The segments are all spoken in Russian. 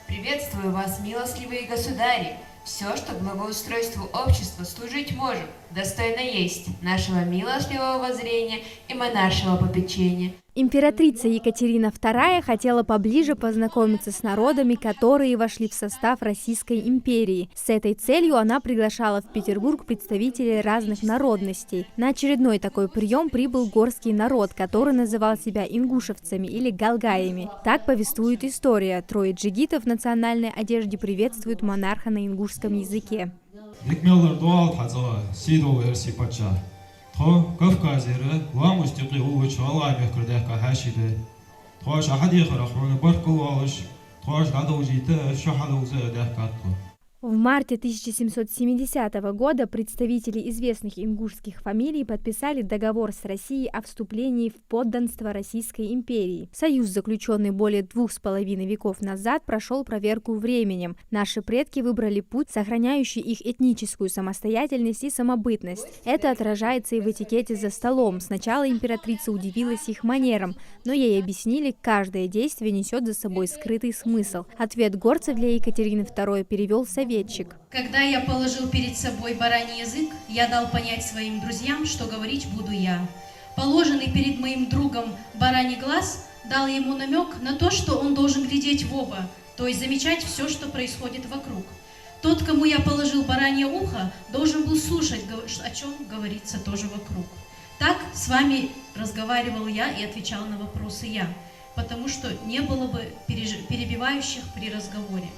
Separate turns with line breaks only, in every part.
Приветствую вас, милостливые государи! Все, что благоустройству общества служить может, достойно есть нашего милостливого воззрения и монаршего попечения.
Императрица Екатерина II хотела поближе познакомиться с народами, которые вошли в состав Российской империи. С этой целью она приглашала в Петербург представителей разных народностей. На очередной такой прием прибыл горский народ, который называл себя ингушевцами или галгаями. Так повествует история. Трое джигитов в национальной одежде приветствуют монарха на ингушском языке.
더 Кавказերը լամուս տիղի ուղղչ հալայ մեղկրդեղ կա հաշիդը թոշ ահադի խրախրոնը բարկու ալış թոշ գադոջիտը շահալուզը դեղ կատու.
В марте 1770 года представители известных ингушских фамилий подписали договор с Россией о вступлении в подданство Российской империи. Союз, заключенный более 2,5 веков назад, прошел проверку временем. Наши предки выбрали путь, сохраняющий их этническую самостоятельность и самобытность. Это отражается и в этикете за столом. Сначала императрица удивилась их манерам, но ей объяснили, каждое действие несет за собой скрытый смысл. Ответ горцев для Екатерины II перевел советчик.
Когда я положил перед собой бараний язык, я дал понять своим друзьям, что говорить буду я. Положенный перед моим другом бараний глаз дал ему намек на то, что он должен глядеть в оба, то есть замечать все, что происходит вокруг. Тот, кому я положил баранье ухо, должен был слушать, о чем говорится тоже вокруг. Так с вами разговаривал я и отвечал на вопросы я, потому что не было бы перебивающих при разговоре.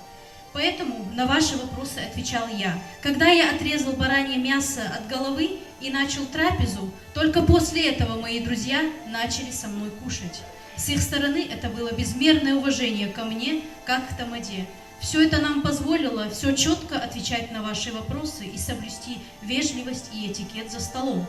Поэтому на ваши вопросы отвечал я. Когда я отрезал баранье мясо от головы и начал трапезу, только после этого мои друзья начали со мной кушать. С их стороны это было безмерное уважение ко мне, как к тамаде. Все это нам позволило все четко отвечать на ваши вопросы и соблюсти вежливость и этикет за столом.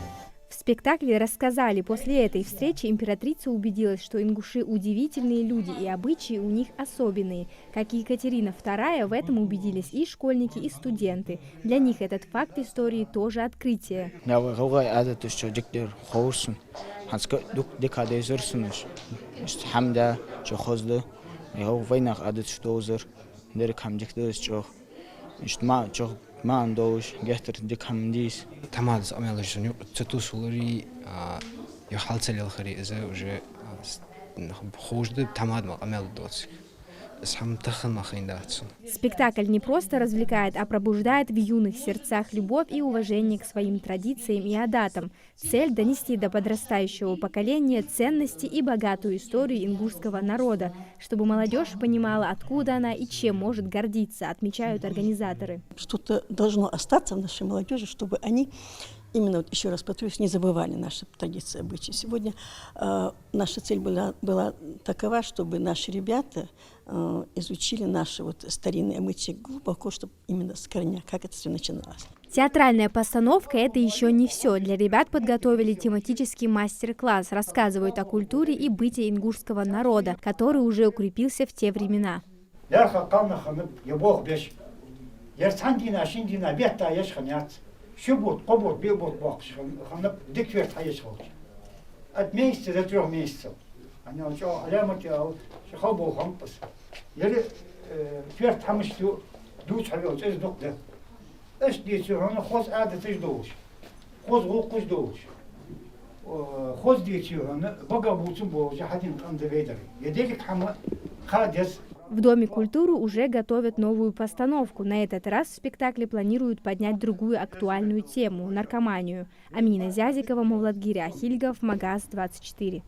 В спектакле рассказали, после этой встречи императрица убедилась, что ингуши удивительные люди и обычаи у них особенные. Как и Екатерина II, в этом убедились и школьники, и студенты. Для них этот факт истории тоже открытие.
Мандош, гестер декамдис.
Тамадс амелашню цетусулри яхалцел хри это уже хожды тамад амелдоц.
Спектакль не просто развлекает, а пробуждает в юных сердцах любовь и уважение к своим традициям и адатам. Цель – донести до подрастающего поколения ценности и богатую историю ингушского народа, чтобы молодежь понимала, откуда она и чем может гордиться, отмечают организаторы.
Что-то должно остаться в нашей молодежи, чтобы они, именно, вот еще раз повторюсь, не забывали наши традиции, обычаи. Сегодня наша цель была такова, чтобы наши ребята изучили наши старинные обычаи глубоко, чтобы именно с корня, как это все начиналось.
Театральная постановка – это еще не все. Для ребят подготовили тематический мастер-класс, рассказывают о культуре и бытии ингушского народа, который уже укрепился в те времена. В Доме культуры уже готовят новую постановку. На этот раз в спектакле планируют поднять другую актуальную тему – наркоманию. Амина Зязикова, Мавладгиря Хильгов, Магаз 24.